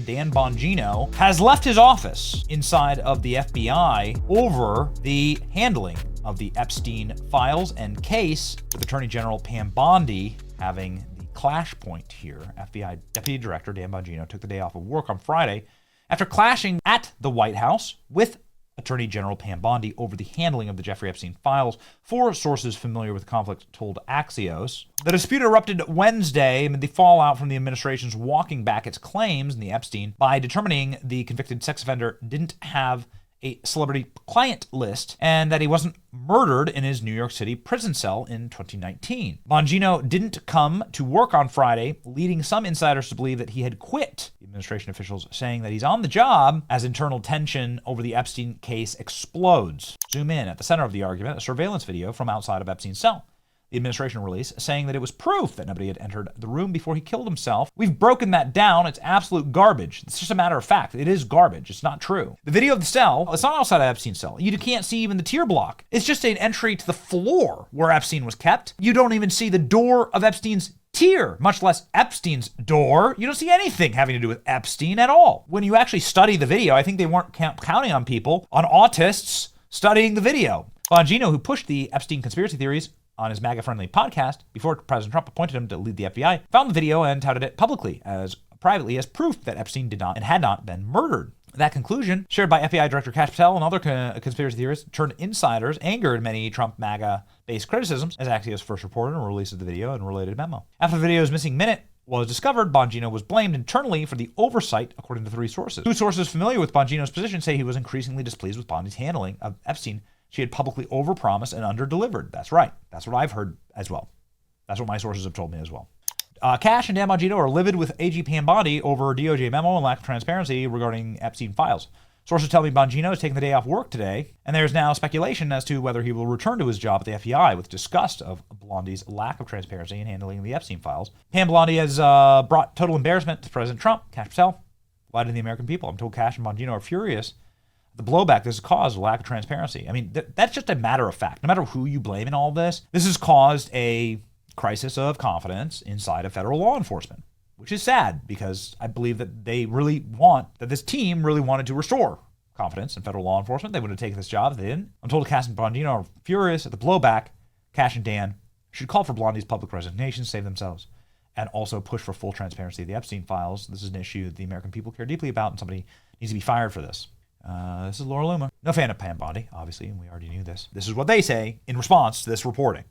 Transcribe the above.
Dan Bongino, has left his office inside of the FBI over the handling of the Epstein files and case, with Attorney General Pam Bondi having the clash point here. FBI Deputy Director Dan Bongino took the day off of work on Friday after clashing at the White House with Attorney General Pam Bondi over the handling of the Jeffrey Epstein files. 4 sources familiar with the conflict told Axios. The dispute erupted Wednesday amid the fallout from the administration's walking back its claims in the Epstein by determining the convicted sex offender didn't have a celebrity client list and that he wasn't murdered in his New York City prison cell in 2019. Bongino didn't come to work on Friday, leading some insiders to believe that he had quit. The administration officials saying that he's on the job as internal tension over the Epstein case explodes. Zoom in at the center of the argument, a surveillance video from outside of Epstein's cell. The administration released saying that it was proof that nobody had entered the room before he killed himself. We've broken that down. It's absolute garbage. It's just a matter of fact. It is garbage. It's not true. The video of the cell, it's not outside of Epstein's cell. You can't see even the tear block. It's just an entry to the floor where Epstein was kept. You don't even see the door of Epstein's tier, much less Epstein's door. You don't see anything having to do with Epstein at all. When you actually study the video, I think they weren't counting on people, on autists, studying the video. Bongino, who pushed the Epstein conspiracy theories on his MAGA-friendly podcast before President Trump appointed him to lead the FBI, found the video and touted it publicly as privately as proof that Epstein did not and had not been murdered. That conclusion, shared by FBI Director Kash Patel and other conspiracy theorists turned insiders, angered many Trump MAGA-based criticisms, as Axios first reported and released the video and related memo. After the video's missing minute was discovered, Bongino was blamed internally for the oversight, according to 3 sources. 2 sources familiar with Bongino's position say he was increasingly displeased with Bondi's handling of Epstein. She had publicly overpromised and underdelivered. That's right. That's what I've heard as well. That's what my sources have told me as well. Kash and Dan Bongino are livid with AG Pam Bondi over DOJ memo and lack of transparency regarding Epstein files. Sources tell me Bongino is taking the day off work today, and there's now speculation as to whether he will return to his job at the FBI with disgust of Blondi's lack of transparency in handling the Epstein files. Pam Bondi has brought total embarrassment to President Trump. Kash Patel, why to the American people? I'm told Kash and Bongino are furious. The blowback this has caused, a lack of transparency. I mean, that's just a matter of fact. No matter who you blame in all this has caused a crisis of confidence inside of federal law enforcement, which is sad because I believe that this team really wanted to restore confidence in federal law enforcement. They would have taken this job if they didn't. I'm told Kash and Bongino are furious at the blowback. Kash and Dan should call for Blondi's public resignation, save themselves, and also push for full transparency of the Epstein files. This is an issue that the American people care deeply about, and somebody needs to be fired for this. This is Laura Luma. No fan of Pam Bondi, obviously, and we already knew this. This is what they say in response to this reporting.